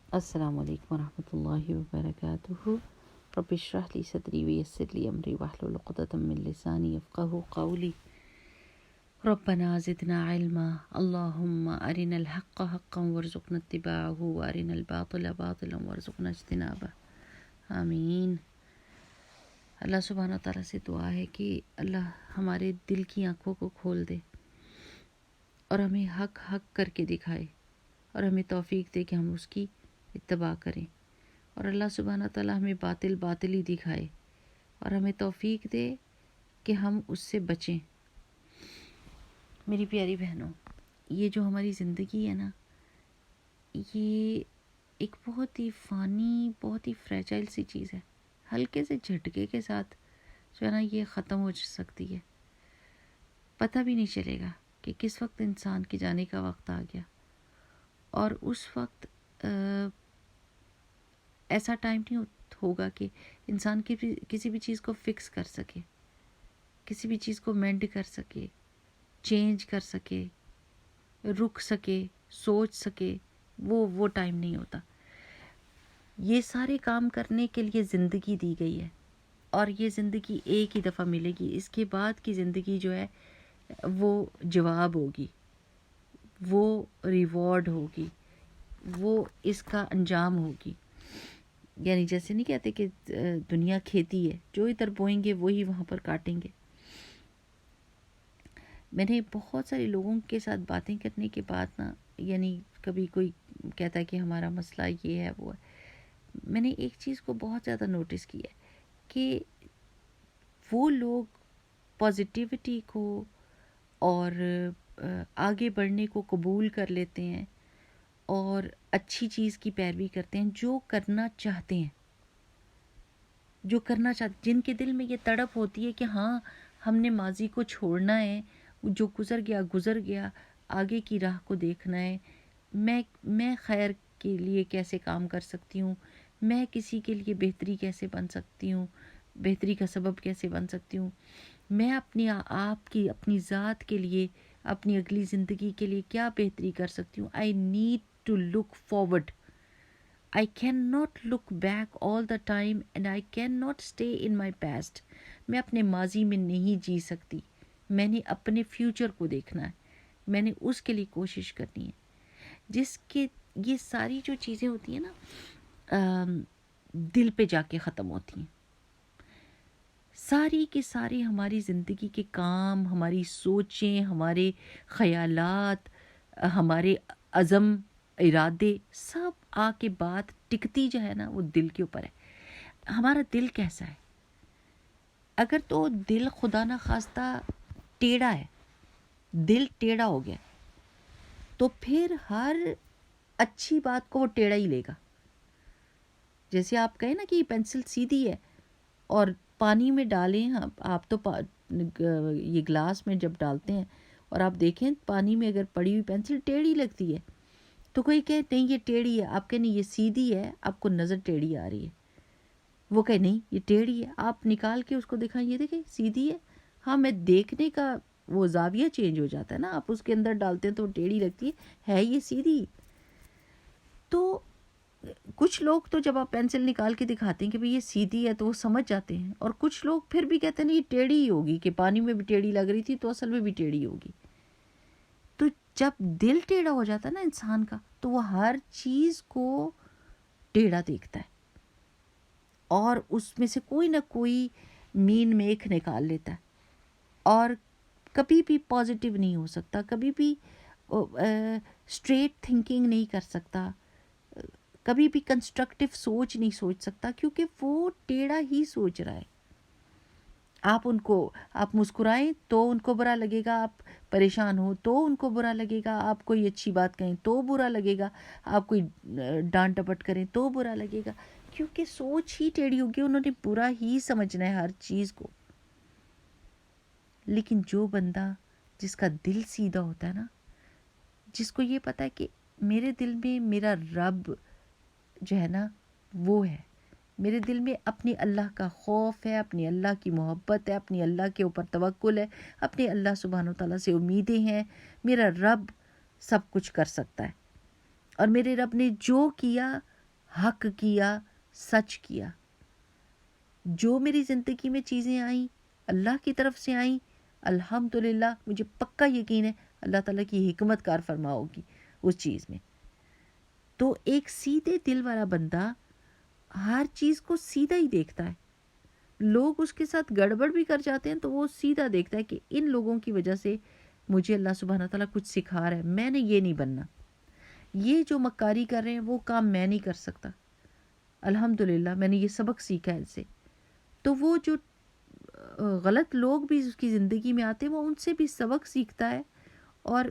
السلام علیکم ورحمۃ اللہ وبرکاتہ. رب اشرح لی صدری ویسر لی امری واحلل عقدۃ من لسانی یفقہوا قولی. ربنا زدنا علما اللہم ارنا الحق حقا وارزقنا اتباعہ وارنا الباطل باطلا وارزقنا اجتنابہ. آمین. اللہ سبحانہ و تعالیٰ سے دعا ہے کہ اللہ ہمارے دل کی آنکھوں کو کھول دے اور ہمیں حق حق کر کے دکھائے اور ہمیں توفیق دے کہ ہم اس کی اتباع کریں، اور اللہ سبحانہ تعالیٰ ہمیں باطل باطل ہی دکھائے اور ہمیں توفیق دے کہ ہم اس سے بچیں. میری پیاری بہنوں، یہ جو ہماری زندگی ہے نا، یہ ایک بہت ہی فانی، بہت ہی فریجائل سی چیز ہے. ہلکے سے جھٹکے کے ساتھ جو ہے نا یہ ختم ہو سکتی ہے. پتہ بھی نہیں چلے گا کہ کس وقت انسان کے جانے کا وقت آ گیا، اور اس وقت ایسا ٹائم نہیں ہوگا کہ انسان کسی بھی چیز کو فکس کر سکے، کسی بھی چیز کو مینڈ کر سکے، چینج کر سکے، رک سکے، سوچ سکے. وہ ٹائم نہیں ہوتا. یہ سارے کام کرنے کے لیے زندگی دی گئی ہے، اور یہ زندگی ایک ہی دفعہ ملے گی. اس کے بعد کی زندگی جو ہے وہ جواب ہوگی، وہ ریوارڈ ہوگی، وہ اس کا انجام ہوگی. یعنی جیسے نہیں کہتے کہ دنیا کھیتی ہے، جو ادھر بوئیں گے وہی وہاں پر کاٹیں گے. میں نے بہت سارے لوگوں کے ساتھ باتیں کرنے کے بعد نا، یعنی کبھی کوئی کہتا ہے کہ ہمارا مسئلہ یہ ہے وہ ہے، میں نے ایک چیز کو بہت زیادہ نوٹس کیا ہے کہ وہ لوگ پازیٹیوٹی کو اور آگے بڑھنے کو قبول کر لیتے ہیں اور اچھی چیز کی پیروی کرتے ہیں، جو کرنا چاہتے ہیں، جن کے دل میں یہ تڑپ ہوتی ہے کہ ہاں ہم نے ماضی کو چھوڑنا ہے، جو گزر گیا، آگے کی راہ کو دیکھنا ہے. میں خیر کے لیے کیسے کام کر سکتی ہوں، میں کسی کے لیے بہتری کیسے بن سکتی ہوں، بہتری کا سبب کیسے بن سکتی ہوں، میں اپنی ذات کے لیے، اپنی اگلی زندگی کے لیے کیا بہتری کر سکتی ہوں. I need to look forward. I cannot look back all the time and I cannot stay in my past. میں اپنے ماضی میں نہیں جی سکتی. میں نے اپنے فیوچر کو دیکھنا ہے، میں نے اس کے لیے کوشش کرنی ہے. جس کے یہ ساری جو چیزیں ہوتی ہیں نا، دل پہ جا کے ختم ہوتی ہیں. ساری کی ساری ہماری زندگی کے کام، ہماری سوچیں، ہمارے خیالات، ہمارے عزم، ارادے، سب آ کے بات ٹکتی جو ہے نا وہ دل کے اوپر ہے. ہمارا دل کیسا ہے؟ اگر تو دل خدا نہ خواستہ ٹیڑھا ہے، دل ٹیڑھا ہو گیا، تو پھر ہر اچھی بات کو وہ ٹیڑھا ہی لے گا. جیسے آپ کہیں نا کہ یہ پینسل سیدھی ہے اور پانی میں ڈالیں آپ تو یہ گلاس میں جب ڈالتے ہیں اور آپ دیکھیں پانی میں اگر پڑی ہوئی پینسل ٹیڑھی لگتی ہے تو کوئی کہے نہیں یہ ٹیڑھی ہے، آپ کہیں نہیں یہ سیدھی ہے، آپ کو نظر ٹیڑھی آ رہی ہے. وہ کہے نہیں یہ ٹیڑھی ہے، آپ نکال کے اس کو دکھائیں یہ دیکھیں سیدھی ہے. ہاں، میں دیکھنے کا وہ زاویہ چینج ہو جاتا ہے نا، آپ اس کے اندر ڈالتے ہیں تو ٹیڑھی لگتی ہے یہ سیدھی. تو کچھ لوگ تو جب آپ پینسل نکال کے دکھاتے ہیں کہ بھئی یہ سیدھی ہے تو وہ سمجھ جاتے ہیں، اور کچھ لوگ پھر بھی کہتے ہیں نہیں یہ ٹیڑھی ہی ہوگی، کہ پانی میں بھی ٹیڑھی لگ رہی تھی تو اصل میں بھی ٹیڑھی ہوگی. تو جب دل ٹیڑھا ہو جاتا ہے نا انسان کا، تو وہ ہر چیز کو ٹیڑھا دیکھتا ہے اور اس میں سے کوئی نہ کوئی مین میک نکال لیتا ہے، اور کبھی بھی پازیٹیو نہیں ہو سکتا، کبھی بھی اسٹریٹ تھنکنگ نہیں کر سکتا، کبھی بھی کنسٹرکٹیو سوچ نہیں سوچ سکتا، کیونکہ وہ ٹیڑھا ہی سوچ رہا ہے. آپ مسکرائیں تو ان کو برا لگے گا، آپ پریشان ہو تو ان کو برا لگے گا، آپ کوئی اچھی بات کہیں تو برا لگے گا، آپ کوئی ڈانٹ ڈپٹ کریں تو برا لگے گا، کیونکہ سوچ ہی ٹیڑھی ہوگی، انہوں نے برا ہی سمجھنا ہے ہر چیز کو. لیکن جو بندہ جس کا دل سیدھا ہوتا ہے نا، جس کو یہ پتا ہے کہ میرے دل میں میرا رب جو ہے نا وہ ہے، میرے دل میں اپنی اللہ کا خوف ہے، اپنی اللہ کی محبت ہے، اپنی اللہ کے اوپر توکل ہے، اپنے اللہ سبحانہ و تعالیٰ سے امیدیں ہیں، میرا رب سب کچھ کر سکتا ہے، اور میرے رب نے جو کیا حق کیا، سچ کیا. جو میری زندگی میں چیزیں آئیں اللہ کی طرف سے آئیں، الحمدللہ مجھے پکا یقین ہے اللہ تعالیٰ کی حکمت کار فرما ہوگی اس چیز میں. تو ایک سیدھے دل والا بندہ ہر چیز کو سیدھا ہی دیکھتا ہے. لوگ اس کے ساتھ گڑبڑ بھی کر جاتے ہیں تو وہ سیدھا دیکھتا ہے کہ ان لوگوں کی وجہ سے مجھے اللہ سبحانہ تعالیٰ کچھ سکھا رہا ہے، میں نے یہ نہیں بننا، یہ جو مکاری کر رہے ہیں وہ کام میں نہیں کر سکتا. الحمدللہ میں نے یہ سبق سیکھا ہے ان سے. تو وہ جو غلط لوگ بھی اس کی زندگی میں آتے ہیں وہ ان سے بھی سبق سیکھتا ہے اور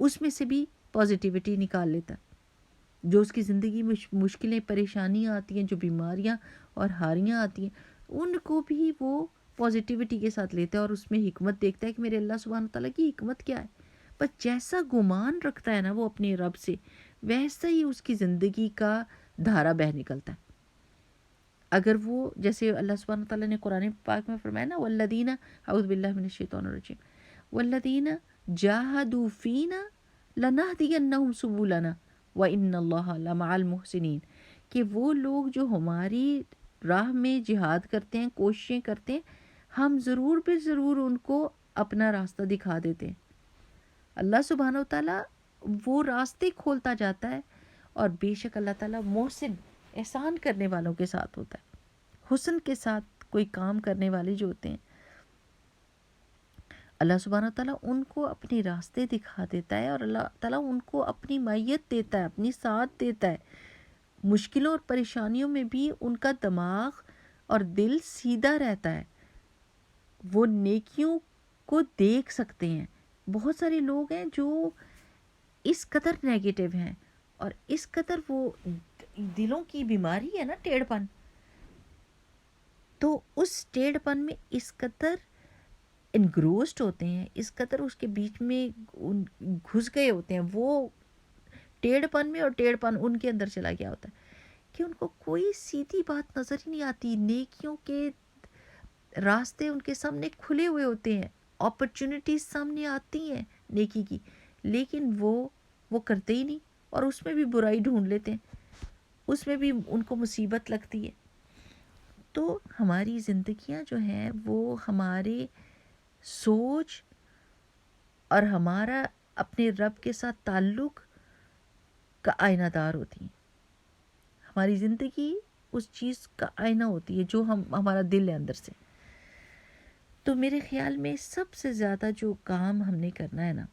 اس میں سے بھی پازیٹیوٹی نکال لیتا ہے. جو اس کی زندگی میں مشکلیں پریشانیاں آتی ہیں، جو بیماریاں اور ہاریاں آتی ہیں، ان کو بھی وہ پازیٹیوٹی کے ساتھ لیتا ہے اور اس میں حکمت دیکھتا ہے کہ میرے اللہ سبحانہ تعالیٰ کی حکمت کیا ہے. بس جیسا گمان رکھتا ہے نا وہ اپنے رب سے، ویسا ہی اس کی زندگی کا دھارا بہہ نکلتا ہے. اگر وہ جیسے اللہ سبحانہ تعالیٰ نے قرآن پاک میں فرمایا نا والذین، اعوذ باللہ من الشیطان الرجیم، والذین جاہدوا فینا لنہدینہم سبلنا وَإِنَّ اللَّهَ لَمَعَ الْمُحْسِنِينَ، کہ وہ لوگ جو ہماری راہ میں جہاد کرتے ہیں، کوششیں کرتے ہیں، ہم ضرور بے ضرور ان کو اپنا راستہ دکھا دیتے ہیں. اللہ سبحانہ وتعالیٰ وہ راستے کھولتا جاتا ہے اور بے شک اللہ تعالیٰ محسن، احسان کرنے والوں کے ساتھ ہوتا ہے. حسن کے ساتھ کوئی کام کرنے والے جو ہوتے ہیں اللہ سبحانہ تعالیٰ ان کو اپنے راستے دکھا دیتا ہے اور اللہ تعالیٰ ان کو اپنی معیت دیتا ہے، اپنی ساتھ دیتا ہے. مشکلوں اور پریشانیوں میں بھی ان کا دماغ اور دل سیدھا رہتا ہے، وہ نیکیوں کو دیکھ سکتے ہیں. بہت سارے لوگ ہیں جو اس قدر نیگیٹو ہیں اور اس قدر وہ دلوں کی بیماری ہے نا ٹیڑھ پن، تو اس ٹیڑھ پن میں اس قدر انگروسڈ ہوتے ہیں، اس قدر اس کے بیچ میں گھس گئے ہوتے ہیں، وہ ٹیڑھ پن میں اور ٹیڑھ پن ان کے اندر چلا گیا ہوتا ہے کہ ان کو کوئی سیدھی بات نظر ہی نہیں آتی. نیکیوں کے راستے ان کے سامنے کھلے ہوئے ہوتے ہیں، اپرچونٹیز سامنے آتی ہیں نیکی کی، لیکن وہ کرتے ہی نہیں اور اس میں بھی برائی ڈھونڈ لیتے ہیں، اس میں بھی ان کو مصیبت لگتی ہے. تو ہماری زندگیاں جو ہیں وہ ہمارے سوچ اور ہمارا اپنے رب کے ساتھ تعلق کا آئینہ دار ہوتی ہیں. ہماری زندگی اس چیز کا آئینہ ہوتی ہے جو ہمارا دل ہے اندر سے. تو میرے خیال میں سب سے زیادہ جو کام ہم نے کرنا ہے نا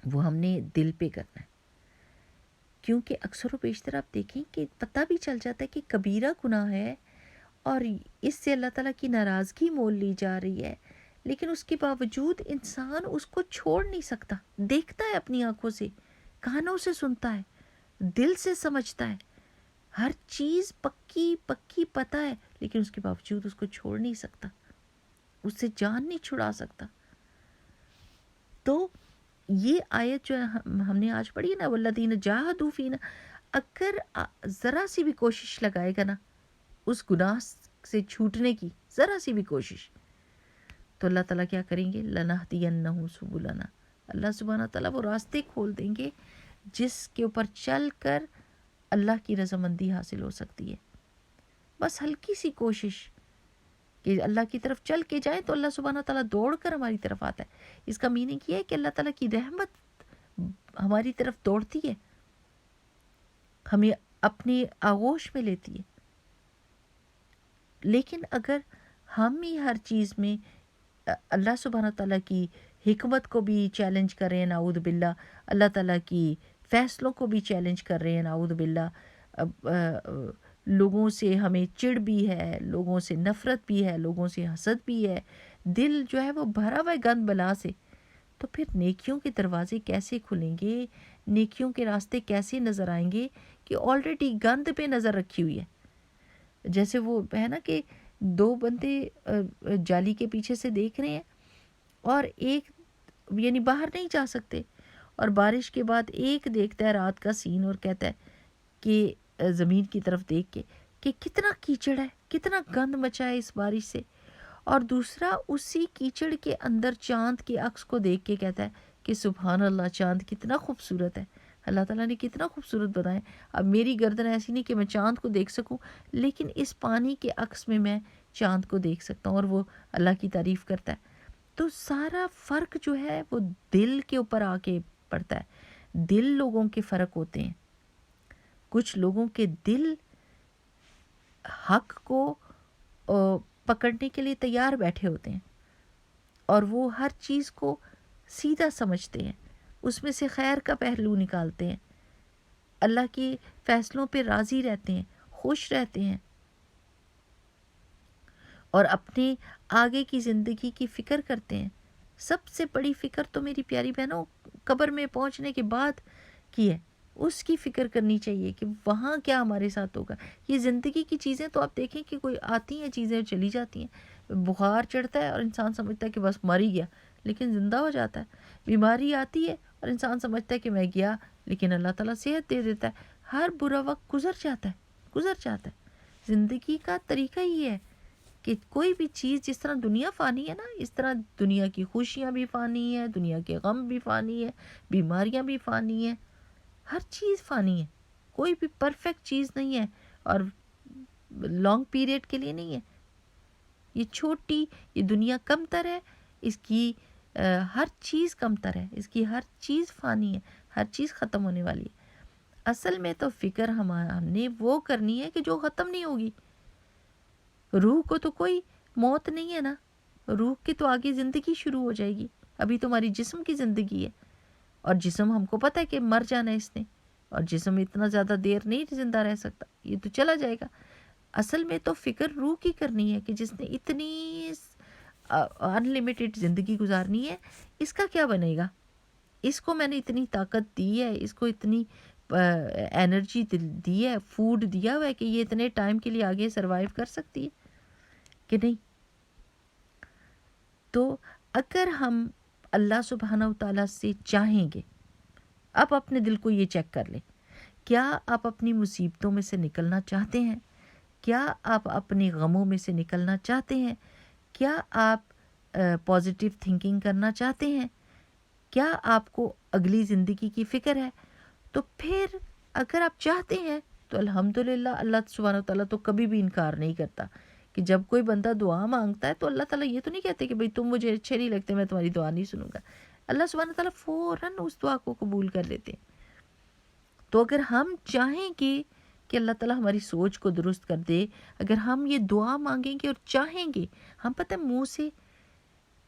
وہ ہم نے دل پہ کرنا ہے، کیونکہ اکثر و بیشتر آپ دیکھیں کہ پتہ بھی چل جاتا ہے کہ کبیرہ گناہ ہے اور اس سے اللہ تعالیٰ کی ناراضگی مول لی جا رہی ہے، لیکن اس کے باوجود انسان اس کو چھوڑ نہیں سکتا. دیکھتا ہے اپنی آنکھوں سے، کانوں سے سنتا ہے، دل سے سمجھتا ہے، ہر چیز پکی پکی پتہ ہے، لیکن اس کے باوجود اس کو چھوڑ نہیں سکتا، اس سے جان نہیں چھڑا سکتا. تو یہ آیت جو ہم نے آج پڑھی ہے نا والذین جاہدوا فینا، اگر ذرا سی بھی کوشش لگائے گا نا اس گناہ سے چھوٹنے کی، ذرا سی بھی کوشش، تو اللہ تعالیٰ کیا کریں گے؟ لنہدینہم سبلنا، اللہ سبحانہ تعالیٰ وہ راستے کھول دیں گے جس کے اوپر چل کر اللہ کی رضامندی حاصل ہو سکتی ہے. بس ہلکی سی کوشش کہ اللہ کی طرف چل کے جائیں تو اللہ سبحانہ تعالیٰ دوڑ کر ہماری طرف آتا ہے. اس کا میننگ یہ ہے کہ اللہ تعالیٰ کی رحمت ہماری طرف دوڑتی ہے، ہمیں اپنے آغوش میں لیتی ہے. لیکن اگر ہم ہی ہر چیز میں اللہ سبحانہ تعالیٰ کی حکمت کو بھی چیلنج کر رہے ہیں، نعوذ باللہ، اللہ تعالیٰ کی فیصلوں کو بھی چیلنج کر رہے ہیں، نعوذ باللہ، لوگوں سے ہمیں چڑ بھی ہے، لوگوں سے نفرت بھی ہے، لوگوں سے حسد بھی ہے، دل جو ہے وہ بھرا ہوا ہے گند بلا سے، تو پھر نیکیوں کے دروازے کیسے کھلیں گے؟ نیکیوں کے راستے کیسے نظر آئیں گے کہ آلریڈی گند پہ نظر رکھی ہوئی ہے. جیسے وہ ہے نا کہ دو بندے جالی کے پیچھے سے دیکھ رہے ہیں اور ایک یعنی باہر نہیں جا سکتے، اور بارش کے بعد ایک دیکھتا ہے رات کا سین اور کہتا ہے کہ زمین کی طرف دیکھ کے کہ کتنا کیچڑ ہے، کتنا گند مچا ہے اس بارش سے، اور دوسرا اسی کیچڑ کے اندر چاند کے عکس کو دیکھ کے کہتا ہے کہ سبحان اللہ، چاند کتنا خوبصورت ہے. اللہ تعالیٰ نے کتنا خوبصورت بنایا. اب میری گردن ایسی نہیں کہ میں چاند کو دیکھ سکوں، لیکن اس پانی کے عکس میں میں چاند کو دیکھ سکتا ہوں اور وہ اللہ کی تعریف کرتا ہے. تو سارا فرق جو ہے وہ دل کے اوپر آ کے پڑتا ہے. دل لوگوں کے فرق ہوتے ہیں. کچھ لوگوں کے دل حق کو پکڑنے کے لیے تیار بیٹھے ہوتے ہیں اور وہ ہر چیز کو سیدھا سمجھتے ہیں، اس میں سے خیر کا پہلو نکالتے ہیں، اللہ کے فیصلوں پہ راضی رہتے ہیں، خوش رہتے ہیں اور اپنے آگے کی زندگی کی فکر کرتے ہیں. سب سے بڑی فکر تو میری پیاری بہنوں قبر میں پہنچنے کے بعد کی ہے. اس کی فکر کرنی چاہیے کہ وہاں کیا ہمارے ساتھ ہوگا. یہ زندگی کی چیزیں تو آپ دیکھیں کہ کوئی آتی ہیں چیزیں چلی جاتی ہیں. بخار چڑھتا ہے اور انسان سمجھتا ہے کہ بس مر ہی گیا، لیکن زندہ ہو جاتا ہے. بیماری آتی ہے اور انسان سمجھتا ہے کہ میں گیا، لیکن اللہ تعالیٰ صحت دے دیتا ہے. ہر برا وقت گزر جاتا ہے. زندگی کا طریقہ یہ ہے کہ کوئی بھی چیز، جس طرح دنیا فانی ہے نا، اس طرح دنیا کی خوشیاں بھی فانی ہے، دنیا کے غم بھی فانی ہے، بیماریاں بھی فانی ہیں، ہر چیز فانی ہے. کوئی بھی پرفیکٹ چیز نہیں ہے اور لانگ پیریڈ کے لیے نہیں ہے. یہ دنیا کم تر ہے، اس کی ہر چیز کم تر ہے، اس کی ہر چیز فانی ہے، ہر چیز ختم ہونے والی ہے. اصل میں تو فکر ہم نے وہ کرنی ہے کہ جو ختم نہیں ہوگی. روح کو تو کوئی موت نہیں ہے نا، روح کی تو آگے زندگی شروع ہو جائے گی. ابھی تو ہماری جسم کی زندگی ہے اور جسم ہم کو پتہ ہے کہ مر جانا ہے اس نے، اور جسم اتنا زیادہ دیر نہیں زندہ رہ سکتا، یہ تو چلا جائے گا. اصل میں تو فکر روح کی کرنی ہے کہ جس نے اتنی انلیمیٹڈ زندگی گزارنی ہے، اس کا کیا بنے گا. اس کو میں نے اتنی طاقت دی ہے، اس کو اتنی انرجی دی ہے، فوڈ دیا ہوا ہے کہ یہ اتنے ٹائم کے لیے آگے سروائیو کر سکتی ہے کہ نہیں. تو اگر ہم اللہ سبحانہ و تعالیٰ سے چاہیں گے، اب اپنے دل کو یہ چیک کر لیں، کیا آپ اپنی مصیبتوں میں سے نکلنا چاہتے ہیں؟ کیا آپ اپنے غموں میں سے نکلنا چاہتے ہیں؟ کیا آپ پازیٹیو تھنکنگ کرنا چاہتے ہیں؟ کیا آپ کو اگلی زندگی کی فکر ہے؟ تو پھر اگر آپ چاہتے ہیں تو الحمدللہ اللہ سبحانہ و تعالیٰ تو کبھی بھی انکار نہیں کرتا کہ جب کوئی بندہ دعا مانگتا ہے تو اللہ تعالیٰ یہ تو نہیں کہتے کہ بھئی تم مجھے اچھے نہیں لگتے، میں تمہاری دعا نہیں سنوں گا. اللہ سبحانہ و تعالیٰ فوراً اس دعا کو قبول کر لیتے ہیں. تو اگر ہم چاہیں گے کہ اللہ تعالیٰ ہماری سوچ کو درست کر دے، اگر ہم یہ دعا مانگیں گے اور چاہیں گے، ہم پتہ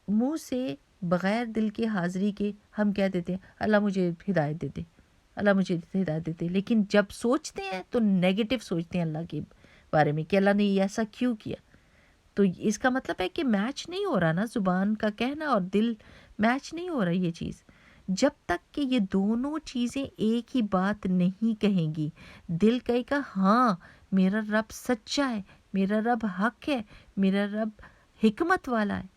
منہ سے بغیر دل کے حاضری کے ہم کہہ دیتے ہیں اللہ مجھے ہدایت دے دے، اللہ مجھے ہدایت دے دے، لیکن جب سوچتے ہیں تو نیگیٹو سوچتے ہیں اللہ کے بارے میں کہ اللہ نے یہ ایسا کیوں کیا. تو اس کا مطلب ہے کہ میچ نہیں ہو رہا نا، زبان کا کہنا اور دل میچ نہیں ہو رہا. یہ چیز جب تک کہ یہ دونوں چیزیں ایک ہی بات نہیں کہیں گی، دل کہے گا ہاں میرا رب سچا ہے، میرا رب حق ہے، میرا رب حکمت والا ہے،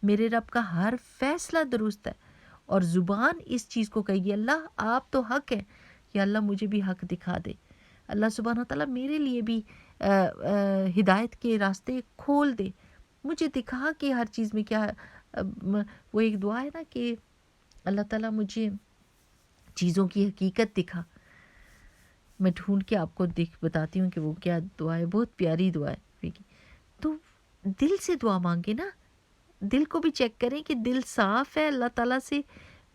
میرے رب کا ہر فیصلہ درست ہے، اور زبان اس چیز کو کہے گی اللہ آپ تو حق ہے، یا اللہ مجھے بھی حق دکھا دے، اللہ سبحانہ و تعالیٰ میرے لیے بھی ہدایت کے راستے کھول دے، مجھے دکھا کہ ہر چیز میں کیا. وہ ایک دعا ہے نا کہ اللہ تعالیٰ مجھے چیزوں کی حقیقت دکھا. میں ڈھونڈ کے آپ کو بتاتی ہوں کہ وہ کیا دعا ہے، بہت پیاری دعا ہے. تو دل سے دعا مانگے نا، دل کو بھی چیک کریں کہ دل صاف ہے، اللہ تعالیٰ سے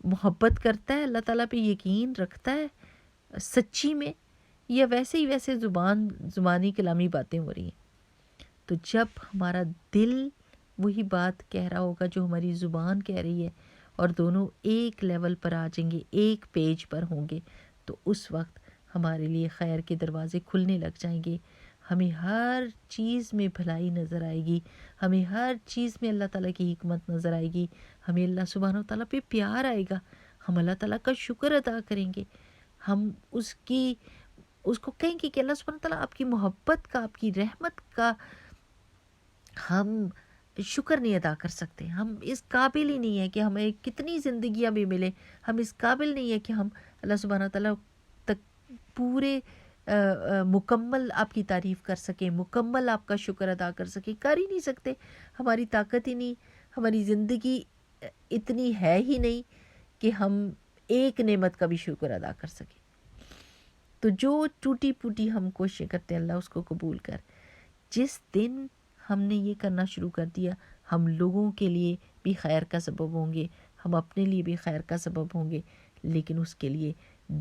محبت کرتا ہے، اللہ تعالیٰ پہ یقین رکھتا ہے سچی میں، یا ویسے ہی ویسے زبانی کلامی باتیں ہو رہی ہیں. تو جب ہمارا دل وہی بات کہہ رہا ہوگا جو ہماری زبان کہہ رہی ہے، اور دونوں ایک لیول پر آ جائیں گے، ایک پیج پر ہوں گے، تو اس وقت ہمارے لیے خیر کے دروازے کھلنے لگ جائیں گے. ہمیں ہر چیز میں بھلائی نظر آئے گی، ہمیں ہر چیز میں اللہ تعالیٰ کی حکمت نظر آئے گی، ہمیں اللہ سبحانہ و تعالیٰ پہ پیار آئے گا، ہم اللہ تعالیٰ کا شکر ادا کریں گے، ہم اس کو کہیں گے کہ اللہ سبحانہ و تعالیٰ آپ کی محبت کا، آپ کی رحمت کا ہم شکر نہیں ادا کر سکتے. ہم اس قابل ہی نہیں ہے کہ ہمیں کتنی زندگیاں بھی ملے، ہم اس قابل نہیں ہے کہ ہم اللہ سبحانہ و تعالیٰ تک پورے مکمل آپ کی تعریف کر سکیں، مکمل آپ کا شکر ادا کر سکیں. کر ہی نہیں سکتے، ہماری طاقت ہی نہیں، ہماری زندگی اتنی ہے ہی نہیں کہ ہم ایک نعمت کا بھی شکر ادا کر سکیں. تو جو ٹوٹی پوٹی ہم کوششیں کرتے ہیں اللہ اس کو قبول کر. جس دن ہم نے یہ کرنا شروع کر دیا ہم لوگوں کے لیے بھی خیر کا سبب ہوں گے, ہم اپنے لیے بھی خیر کا سبب ہوں گے, لیکن اس کے لیے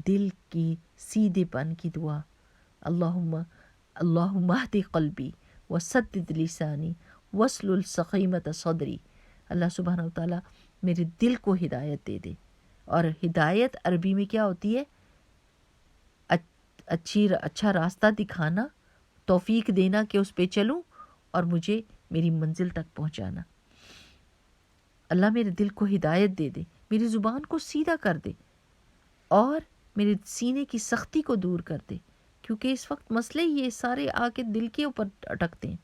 دل کی سیدھے پن کی دعا, اللہم اہد قلبی وسدد لسانی واسلل سقیمۃ صدری. اللہ سبحانہ و تعالیٰ میرے دل کو ہدایت دے دے. اور ہدایت عربی میں کیا ہوتی ہے؟ اچھا راستہ دکھانا, توفیق دینا کہ اس پہ چلوں اور مجھے میری منزل تک پہنچانا. اللہ میرے دل کو ہدایت دے دے, میری زبان کو سیدھا کر دے اور میرے سینے کی سختی کو دور کر دے, کیونکہ اس وقت مسئلے یہ سارے آ کے دل کے اوپر اٹکتے ہیں.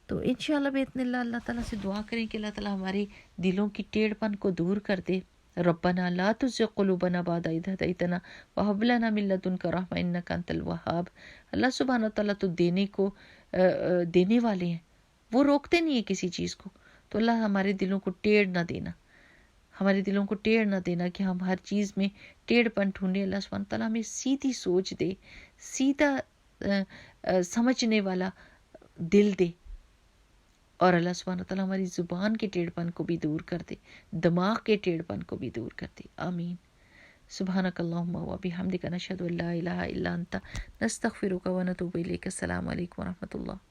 تو انشاءاللہ باذن اللہ اللہ تعالیٰ سے دعا کریں کہ اللہ تعالیٰ ہمارے دلوں کی ٹیڑھ پن کو دور کر دے. ربنا لا تزغ قلوبنا بعد إذ هديتنا وهب لنا من لدنك رحمة إنك أنت الوهاب. اللہ سبحانہ تعالیٰ تو دینے والے ہیں, وہ روکتے نہیں ہیں کسی چیز کو. تو اللہ ہمارے دلوں کو ٹیڑھ نہ دینا, ہمارے دلوں کو ٹیڑھ نہ دینا کہ ہم ہر چیز میں ٹیڑھ پن ڈھونڈیں. اللہ سبحانہ تعالیٰ ہمیں سیدھی سوچ دے, سیدھا سمجھنے والا دل دے, اور اللہ سبحانہ تعالیٰ ہماری زبان کے ٹیڑھ پن کو بھی دور کر دے, دماغ کے ٹیڑھ پن کو بھی دور کر دے. آمین. سبحانک اللہم و بحمدک نشہد ان لا الہ الا انت نستغفرک و نتوب الیک. السلام علیکم و رحمۃ اللہ.